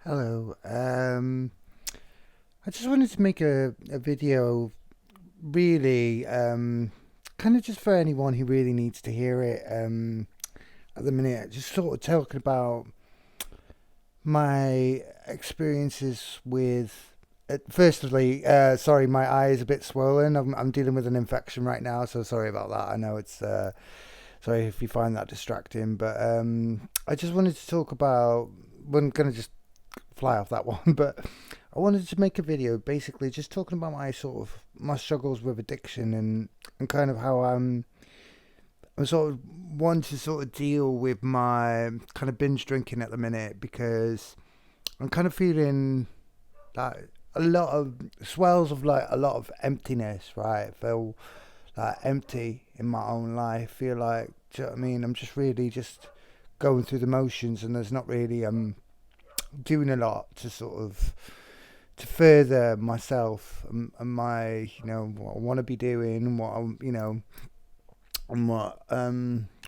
Hello. I just wanted to make a video, really, kind of just for anyone who really needs to hear it. At the minute, just sort of talking about my experiences with. Firstly, sorry, my eye is a bit swollen. I'm dealing with an infection right now, so sorry about that. I know it's sorry if you find that distracting, but I just wanted to talk about. I'm gonna just fly off that one, but I wanted to make a video basically just talking about my sort of my struggles with addiction and kind of how I'm sort of want to sort of deal with my kind of binge drinking at the minute because I'm kind of feeling like a lot of swells of like a lot of emptiness, right? I feel like empty in my own life. I feel like, do you know what I mean? I'm just really just going through the motions and there's not really doing a lot to sort of to further myself and my what I want to be doing and what I'm and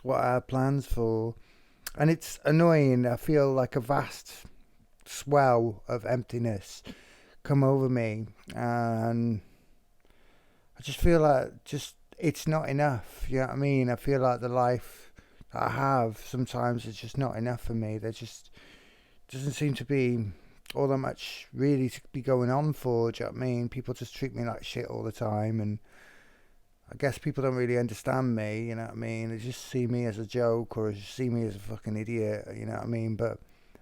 what I have plans for. And it's annoying. I feel like a vast swell of emptiness come over me, and I just feel like just it's not enough. You know what I mean? I feel like the life that I have sometimes is just not enough for me. There just doesn't seem to be all that much really to be going on for. Do you know what I mean? People just treat me like shit all the time, and I guess people don't really understand me. You know what I mean? They just see me as a joke or just see me as a fucking idiot. You know what I mean? But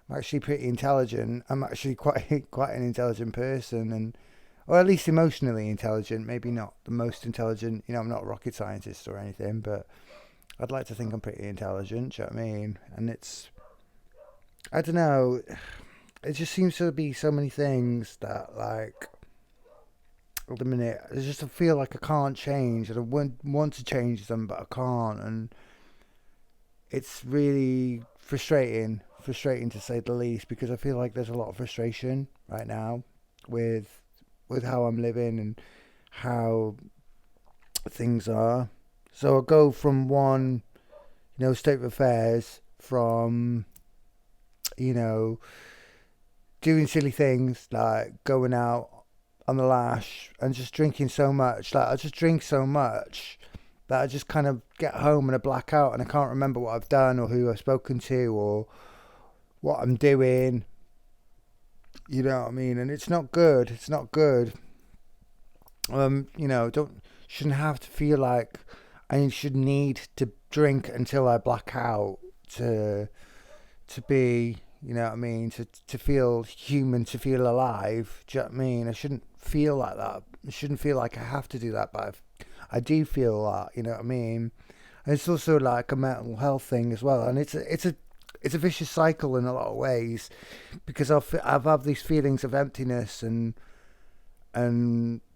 I'm actually pretty intelligent. I'm actually quite quite an intelligent person, and or at least emotionally intelligent. Maybe not the most intelligent. I'm not a rocket scientist or anything, but I'd like to think I'm pretty intelligent. Do you know what I mean? And it's I don't know. It just seems to be so many things that like at the minute I just feel like I can't change and I want to change them but I can't, and it's really frustrating to say the least, because I feel like there's a lot of frustration right now with how I'm living and how things are. So I go from one state of affairs from you know doing silly things like going out on the lash and just drinking so much. Like I just drink so much that I just kind of get home and I black out and I can't remember what I've done or who I've spoken to or what I'm doing. You know what I mean? And it's not good. It's not good. Don't shouldn't have to feel like I should need to drink until I black out to be, you know what I mean, to feel human, to feel alive. Do you know what I mean? I shouldn't feel like that. I shouldn't feel like I have to do that, but I do feel that, you know what I mean? And it's also like a mental health thing as well, and it's a vicious cycle in a lot of ways because I've had these feelings of emptiness and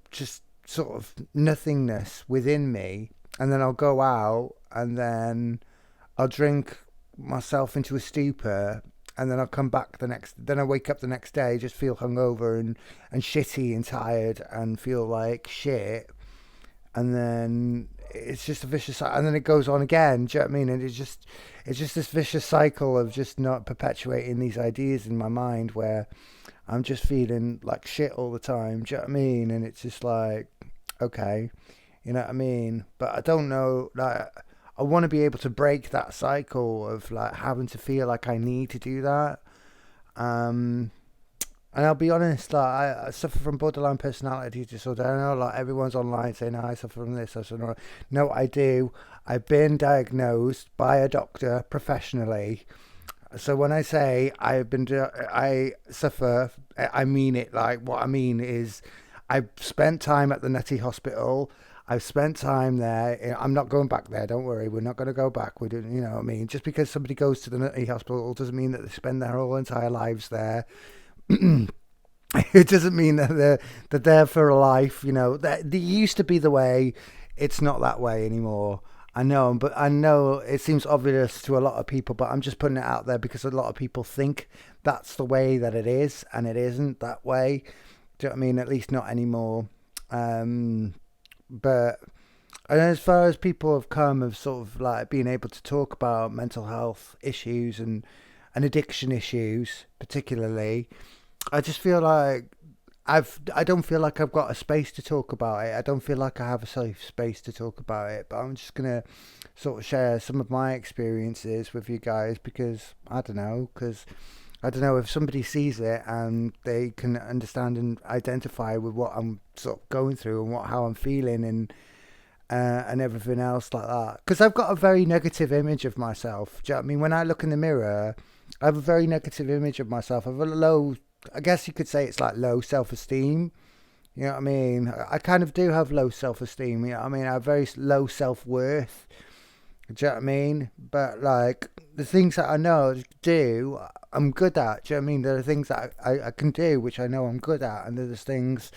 just sort of nothingness within me, and then I'll go out and then I'll drink myself into a stupor, and then I'll come back then I wake up the next day, just feel hungover and shitty and tired and feel like shit. And then it's just a vicious cycle. And then it goes on again. Do you know what I mean? And it's just this vicious cycle of just not perpetuating these ideas in my mind where I'm just feeling like shit all the time. Do you know what I mean? And it's just like, okay, you know what I mean? But I don't know, like, I want to be able to break that cycle of like having to feel like I need to do that. Um, and I'll be honest, like I suffer from borderline personality disorder. I know like everyone's online saying I suffer from this. I said no, I do. I've been diagnosed by a doctor professionally. So when I say I suffer, I mean it. Like what I mean is, I've spent time at the Nutty Hospital. I've spent time there. I'm not going back there. Don't worry. We're not going to go back. We didn't, you know what I mean? Just because somebody goes to the Nutty Hospital doesn't mean that they spend their whole entire lives there. It doesn't mean that they're there for a life. That they used to be the way. It's not that way anymore. I know, but I know it seems obvious to a lot of people, but I'm just putting it out there because a lot of people think that's the way that it is, and it isn't that way. Do you know what I mean? At least not anymore. Um, but and as far as people have come of sort of like being able to talk about mental health issues and and addiction issues, particularly, I just feel like I don't feel like I've got a space to talk about it. I don't feel like I have a safe space to talk about it. But I'm just gonna sort of share some of my experiences with you guys because I don't know if somebody sees it and they can understand and identify with what I'm sort of going through and how I'm feeling and everything else like that. Because I've got a very negative image of myself. Do you know what I mean? When I look in the mirror, I have a very negative image of myself. I have a low, I guess you could say it's like low self-esteem. You know what I mean? I kind of do have low self-esteem. You know what I mean? I have very low self-worth. Do you know what I mean? But like the things that I know to do, I'm good at. Do you know what I mean? There are things that I can do which I know I'm good at, and there's things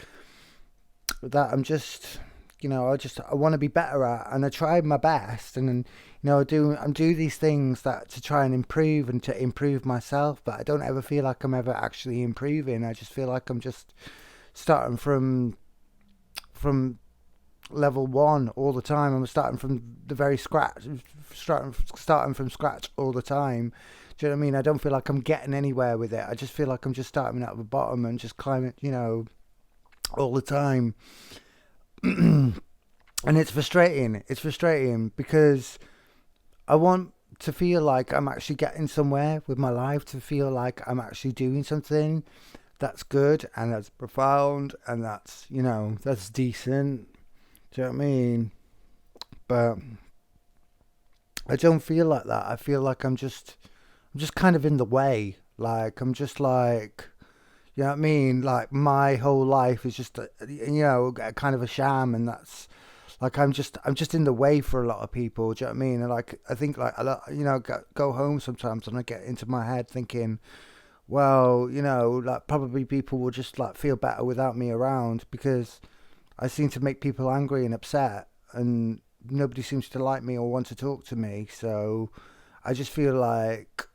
that I'm just, I want to be better at, and I try my best, and then I do these things that to try and improve and to improve myself, but I don't ever feel like I'm ever actually improving. I just feel like I'm just starting from level one all the time. I'm starting from the very scratch, starting from scratch all the time. Do you know what I mean? I don't feel like I'm getting anywhere with it. I just feel like I'm just starting at the bottom and just climbing, all the time. And it's frustrating. It's frustrating because I want to feel like I'm actually getting somewhere with my life, to feel like I'm actually doing something that's good and that's profound and that's, that's decent. Do you know what I mean? But I don't feel like that. I feel like I'm just kind of in the way. Like, I'm just like, you know what I mean? Like, my whole life is just, kind of a sham, and that's, like, I'm just in the way for a lot of people. Do you know what I mean? And like, I think like a lot, go home sometimes and I get into my head thinking, well, like probably people will just like feel better without me around because I seem to make people angry and upset, and nobody seems to like me or want to talk to me. So I just feel like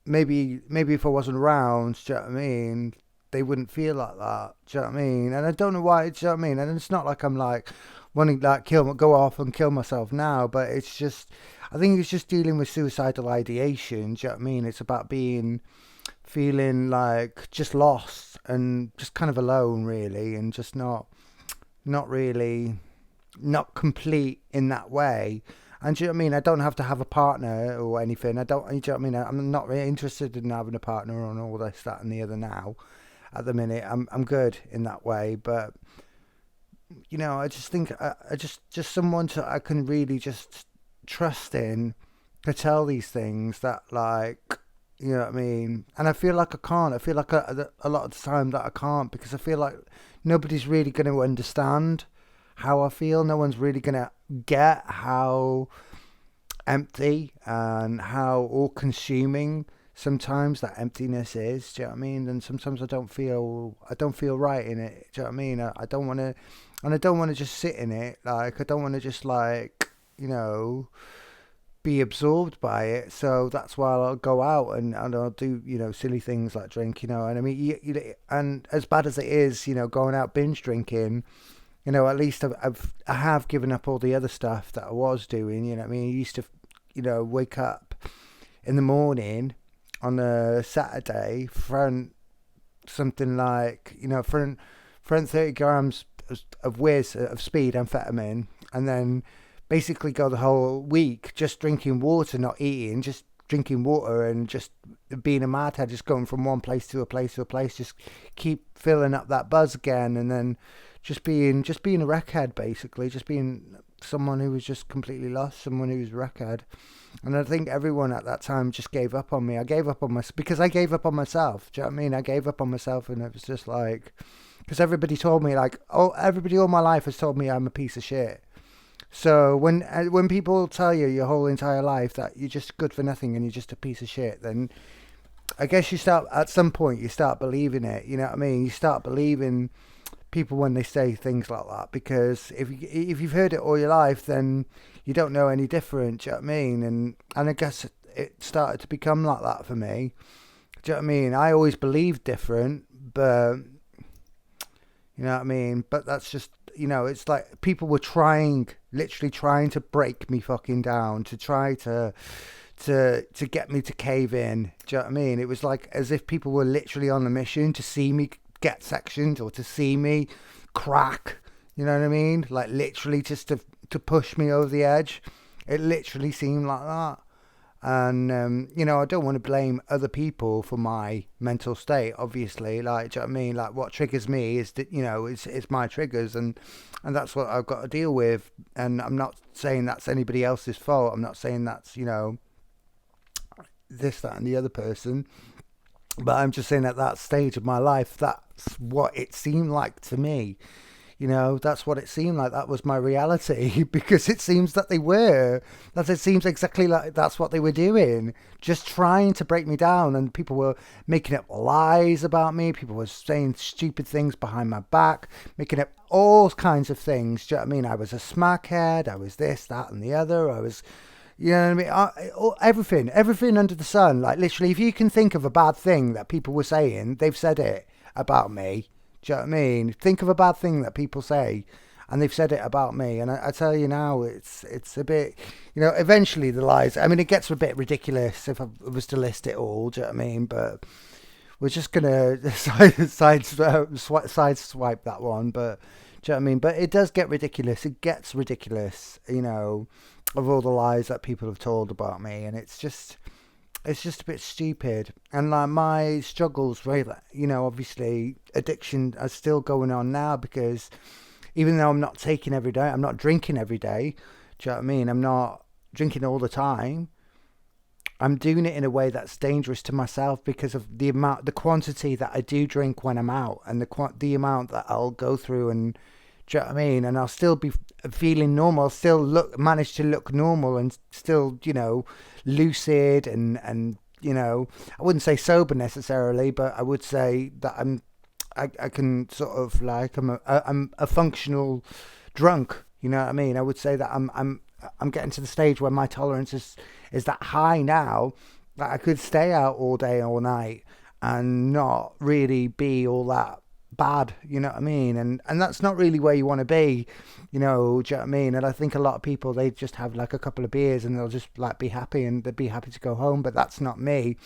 maybe if I wasn't around, do you know what I mean, they wouldn't feel like that. Do you know what I mean? And I don't know why. Do you know what I mean? And it's not like I'm like wanting to like go off and kill myself now, but it's just, I think it's just dealing with suicidal ideation. Do you know what I mean? It's about feeling like just lost and just kind of alone, really, and just not really, not complete in that way. And do you know what I mean? I don't have to have a partner or anything. I don't. Do you know what I mean? I'm not really interested in having a partner on all this, that, and the other now. At the minute, I'm good in that way. But I just think I just someone I can really just trust in to tell these things that, like, you know what I mean. And I feel like I can't. I feel like a lot of the time that I can't, because I feel like nobody's really going to understand how I feel. No one's really going to get how empty and how all-consuming sometimes that emptiness is. Do you know what I mean? And sometimes I don't feel right in it. Do you know what I mean? I don't want to, and I don't want to just sit in it. Like, I don't want to just like, be absorbed by it. So that's why I'll go out and I'll do, silly things like drink, and I mean, and as bad as it is, going out binge drinking, at least I have given up all the other stuff that I was doing. You know what I mean? I used to, wake up in the morning on a Saturday, front something like, front 30 grams of speed amphetamine, and then basically go the whole week just drinking water, not eating, just drinking water and just being a madhead, just going from one place to a place to a place, just keep filling up that buzz again, and then just being a wreckhead, basically, just being someone who was just completely lost, someone who was wreckhead. And I think everyone at that time just gave up on me. I gave up on myself because I gave up on myself. Do you know what I mean? I gave up on myself, and it was just like, because everybody told me, like, everybody all my life has told me I'm a piece of shit. So when people tell you your whole entire life that you're just good for nothing and you're just a piece of shit, then I guess at some point you start believing it. You know what I mean? You start believing people when they say things like that, because if you've heard it all your life, then you don't know any different. Do you know what I mean? And I guess it started to become like that for me. Do you know what I mean? I always believed different, but you know what I mean? But that's just, it's like people were literally trying to break me fucking down, to try to to get me to cave in. Do you know what I mean? It was like as if people were literally on a mission to see me get sectioned or to see me crack. You know what I mean? Like literally just to push me over the edge. It literally seemed like that. And I don't want to blame other people for my mental state. Obviously, like, do you know what I mean? Like, what triggers me is that it's my triggers, and that's what I've got to deal with. And I'm not saying that's anybody else's fault. I'm not saying that's this, that, and the other person. But I'm just saying at that stage of my life, that's what it seemed like to me. That's what it seemed like. That was my reality because it seems that they were. That it seems exactly like that's what they were doing, just trying to break me down. And people were making up lies about me. People were saying stupid things behind my back, making up all kinds of things. Do you know what I mean? I was a smackhead. I was this, that, and the other. I was, you know what I mean? Everything under the sun. Like literally, if you can think of a bad thing that people were saying, they've said it about me. Do you know what I mean? Think of a bad thing that people say, and they've said it about me. And I tell you now, it's a bit, eventually the lies. I mean, it gets a bit ridiculous if I was to list it all. Do you know what I mean? But we're just gonna sideswipe that one. But do you know what I mean? But it does get ridiculous. It gets ridiculous, of all the lies that people have told about me, and it's just a bit stupid. And like my struggles, really, obviously addiction are still going on now because even though I'm not taking every day, I'm not drinking every day. Do you know what I mean? I'm not drinking all the time. I'm doing it in a way that's dangerous to myself because of the quantity that I do drink when I'm out, and the amount that I'll go through, and do you know what I mean? And I'll still be feeling normal, I'll still manage to look normal, and still, lucid, and I wouldn't say sober necessarily, but I would say that I can sort of like I'm a functional drunk. You know what I mean? I would say that I'm getting to the stage where my tolerance is that high now that I could stay out all day, all night, and not really be all that bad. You know what I mean? And that's not really where you want to be. Do you know what I mean? And I think a lot of people, they just have like a couple of beers and they'll just like be happy, and they'd be happy to go home. But that's not me.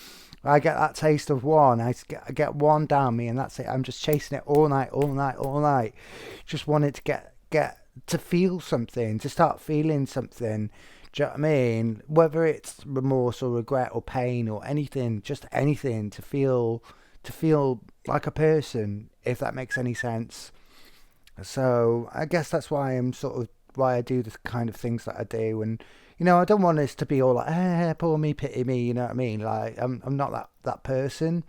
I get that taste of one. I get one down me, and that's it. I'm just chasing it all night, all night, all night. Just wanted to get to feel something, to start feeling something. Do you know what I mean? Whether it's remorse or regret or pain or anything, just anything to feel like a person, if that makes any sense. So I guess that's why I do the kind of things that I do. And I don't want this to be all like, poor me, pity me. You know what I mean? Like I'm not that person.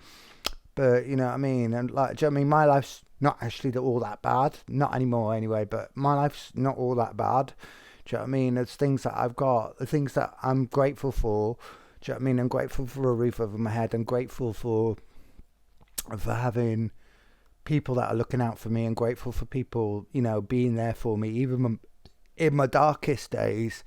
But you know what I mean? And like, do you know what I mean? My life's not actually all that bad. Not anymore anyway, but my life's not all that bad. Do you know what I mean? There's things that I've got, the things that I'm grateful for. Do you know what I mean? I'm grateful for a roof over my head. I'm grateful for having people that are looking out for me. I'm grateful for people, being there for me, even in my darkest days.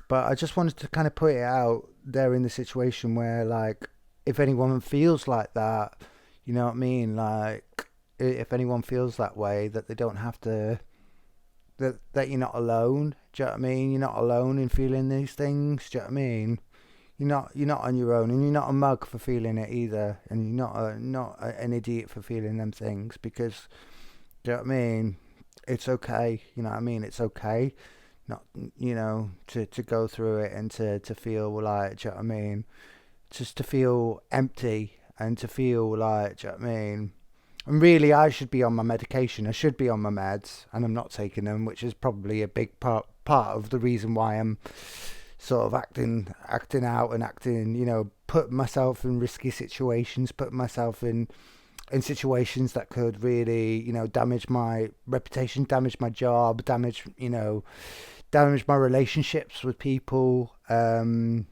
But I just wanted to kind of put it out there in the situation where, like, if anyone feels like that, you know what I mean? Like, if anyone feels that way, that they don't have to, that you're not alone. Do you know what I mean? You're not alone in feeling these things. Do you know what I mean? You're not on your own, and you're not a mug for feeling it either, and you're not an idiot for feeling them things, because, do you know what I mean? It's okay. You know what I mean? It's okay. Not to go through it and to feel like, do you know what I mean? Just to feel empty and to feel like, do you know what I mean? And really, I should be on my medication. I should be on my meds, and I'm not taking them, which is probably a big part of the reason why I'm sort of acting out and putting myself in risky situations, putting myself in situations that could really, damage my reputation, damage my job, damage my relationships with people. Do you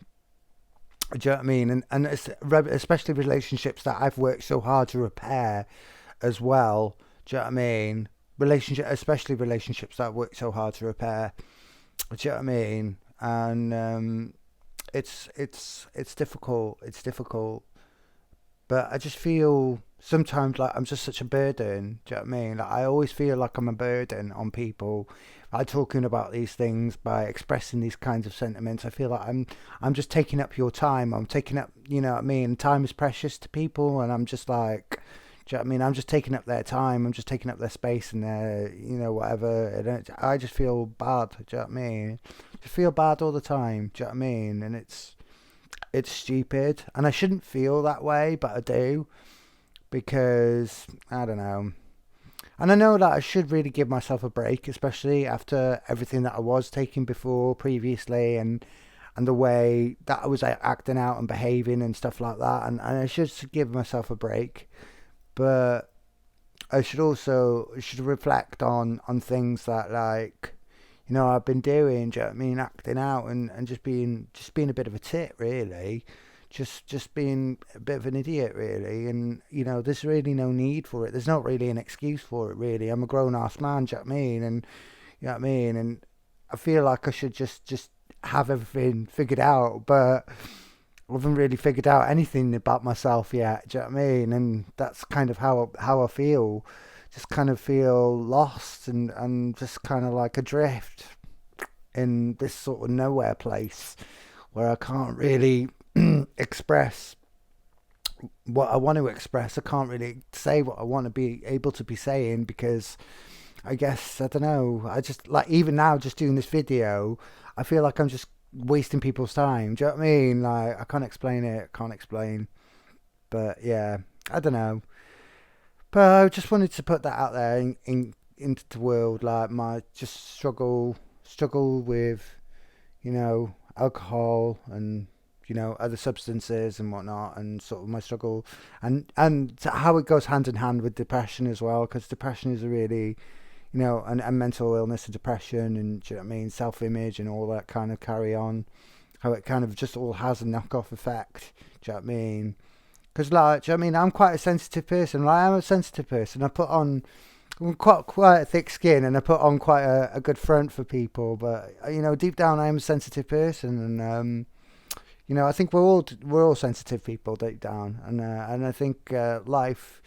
know what I mean? And especially relationships that I've worked so hard to repair as well. Do you know what I mean? Especially relationships that I've worked so hard to repair. Do you know what I mean? And it's difficult. It's difficult. but I just feel sometimes like I'm just such a burden. Do you know what I mean? Like I always feel like I'm a burden on people by talking about these things, by expressing these kinds of sentiments. I feel like I'm just taking up your time. I'm taking up, you know what I mean? Time is precious to people, and I'm just like, do you know what I mean? I'm just taking up their time. I'm just taking up their space and their, you know, whatever. I just feel bad. Do you know what I mean? Just feel bad all the time. Do you know what I mean? And it's stupid, and I shouldn't feel that way, but I do because I don't know. And I know that I should really give myself a break, especially after everything that I was taking before, previously, and the way that I was acting out and behaving and stuff like that. And I should give myself a break, but I should also should reflect on things that like I've been doing. Do you know what I mean? Acting out and just being a bit of a tit, really. Just being a bit of an idiot, really. And there's really no need for it. There's not really an excuse for it, really. I'm a grown ass man. Do you know what I mean? And you know what I mean? And I feel like I should just have everything figured out, but I haven't really figured out anything about myself yet. Do you know what I mean? And that's kind of how I feel. Just kind of feel lost and just kind of like adrift in this sort of nowhere place where I can't really express what I want to express. I can't really say what I want to be able to be saying because I guess I don't know. I just like even now just doing this video, I feel like I'm just wasting people's time. Do you know what I mean? Like I can't explain it. Can't explain. But yeah, I don't know. But I just wanted to put that out there into the world, like my just struggle with alcohol and other substances and whatnot, and sort of my struggle and how it goes hand in hand with depression as well, because depression is a really and mental illness and depression and do you know what I mean, self-image and all that kind of carry on, how it kind of just all has a knockoff effect. Do you know what I mean? Because like, do you know what I mean, I'm quite a sensitive person. Like, I'm a sensitive person. I'm quite a thick skin, and I put on quite a good front for people. But deep down, I am a sensitive person, and I think we're all sensitive people deep down, and I think life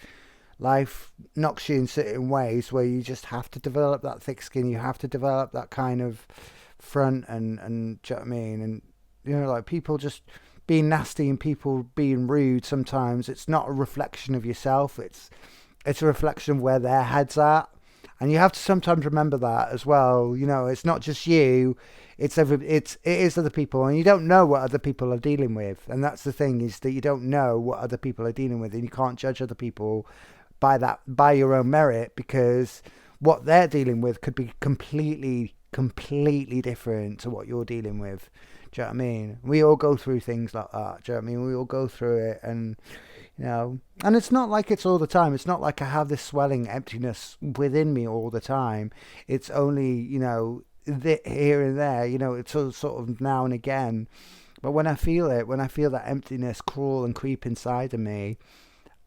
knocks you in certain ways where you just have to develop that thick skin. You have to develop that kind of front, and do you know what I mean? And like people just being nasty and people being rude. Sometimes it's not a reflection of yourself. It's a reflection of where their head's at. And you have to sometimes remember that as well. It's not just you. It is other people, and you don't know what other people are dealing with. And that's the thing, is that you don't know what other people are dealing with, and you can't judge other people by your own merit, because what they're dealing with could be completely different to what you're dealing with. Do you know what I mean? We all go through things like that. Do you know what I mean? We all go through it, and and it's not like it's all the time. It's not like I have this swelling emptiness within me all the time. It's only, here and there, it's all sort of now and again. But when I feel that emptiness crawl and creep inside of me,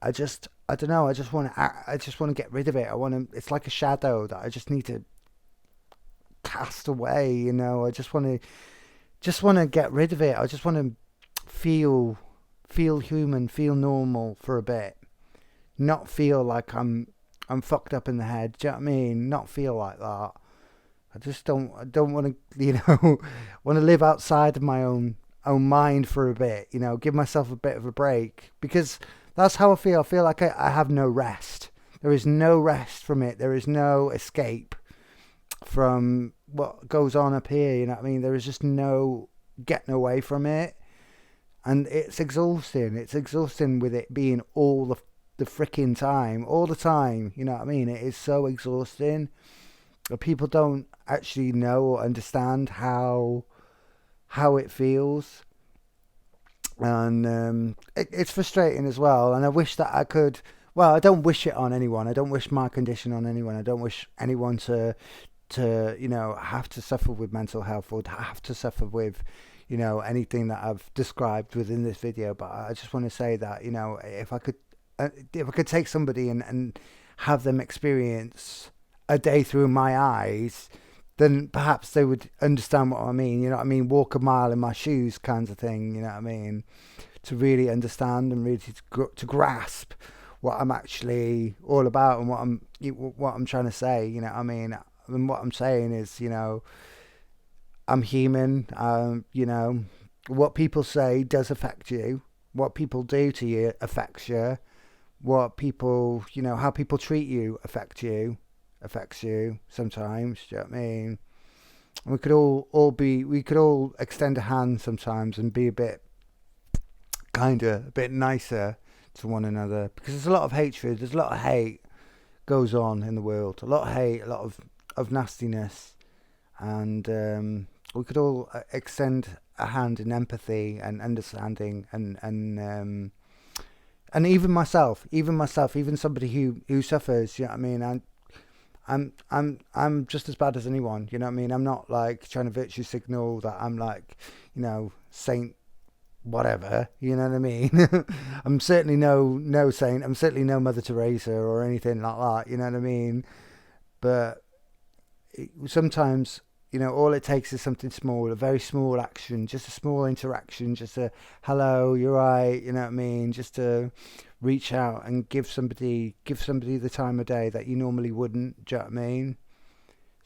I don't know, I just want to get rid of it. It's like a shadow that I just need to cast away, I just want to get rid of it. I just want to feel human, feel normal for a bit, not feel like I'm fucked up in the head. Do you know what I mean? Not feel like that. I don't want to want to live outside of my own mind for a bit. Give myself a bit of a break, because that's how I feel. I feel like I have no rest. There is no rest from it. There is no escape from what goes on up here. You know what I mean? There is just no getting away from it. And it's exhausting. It's exhausting with it being all the freaking time. All the time. You know what I mean? It is so exhausting. But people don't actually know or understand how it feels. And it's frustrating as well. And I wish that I could... Well, I don't wish it on anyone. I don't wish my condition on anyone. I don't wish anyone to have to suffer with mental health, or have to suffer with anything that I've described within this video. But I just want to say that if I could take somebody and have them experience a day through my eyes, then perhaps they would understand what I mean. You know what I mean? Walk a mile in my shoes kinds of thing. You know what I mean? to really understand and really to grasp what I'm actually all about and what I'm trying to say. You know what I mean? And what I'm saying is, you know, I'm human. You know, what people say does affect you. What people do to you affects you. What people, you know, how people treat you affects you sometimes. Do you know what I mean? We could we could all extend a hand sometimes and be a bit a bit nicer to one another, because there's a lot of hatred, there's a lot of hate goes on in the world, a lot of hate, a lot of nastiness, and we could all extend a hand in empathy and understanding, and even somebody who suffers. You know what I mean? I'm just as bad as anyone. You know what I mean? I'm not like trying to virtue signal that I'm like, you know, saint whatever. You know what I mean? I'm certainly no saint. I'm certainly no Mother Teresa or anything like that. You know what I mean? But sometimes, you know, all it takes is something small, a very small action, just a small interaction, just a hello, you're right, you know what I mean? Just to reach out and give somebody the time of day that you normally wouldn't. Do you know what I mean?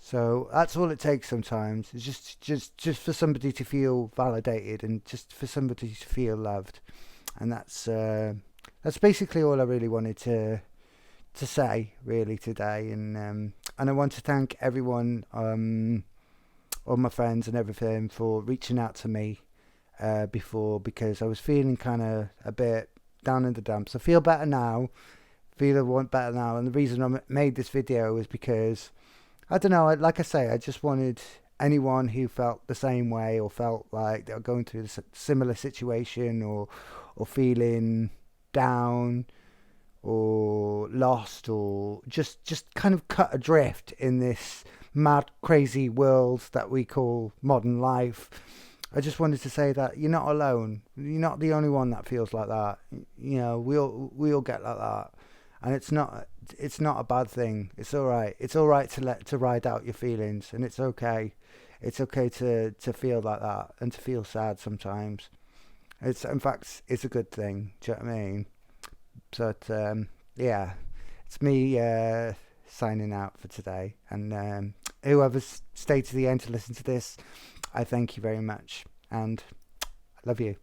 So that's all it takes sometimes. It's just for somebody to feel validated and just for somebody to feel loved, and that's basically all I really wanted to say really today. And I want to thank everyone, all my friends and everything, for reaching out to me before, because I was feeling kind of a bit down in the dumps. I feel better now. Better now, and the reason I made this video is because I don't know. Like I say, I just wanted anyone who felt the same way or felt like they were going through a similar situation or feeling down or lost or just kind of cut adrift in this mad, crazy world that we call modern life. I just wanted to say that you're not alone. You're not the only one that feels like that. You know, we all get like that, and it's not a bad thing. It's all right. It's all right to ride out your feelings, and it's okay. It's okay to feel like that and to feel sad sometimes. In fact, it's a good thing. Do you know what I mean? But yeah, it's me signing out for today, and whoever's stayed to the end to listen to this, I thank you very much, and I love you.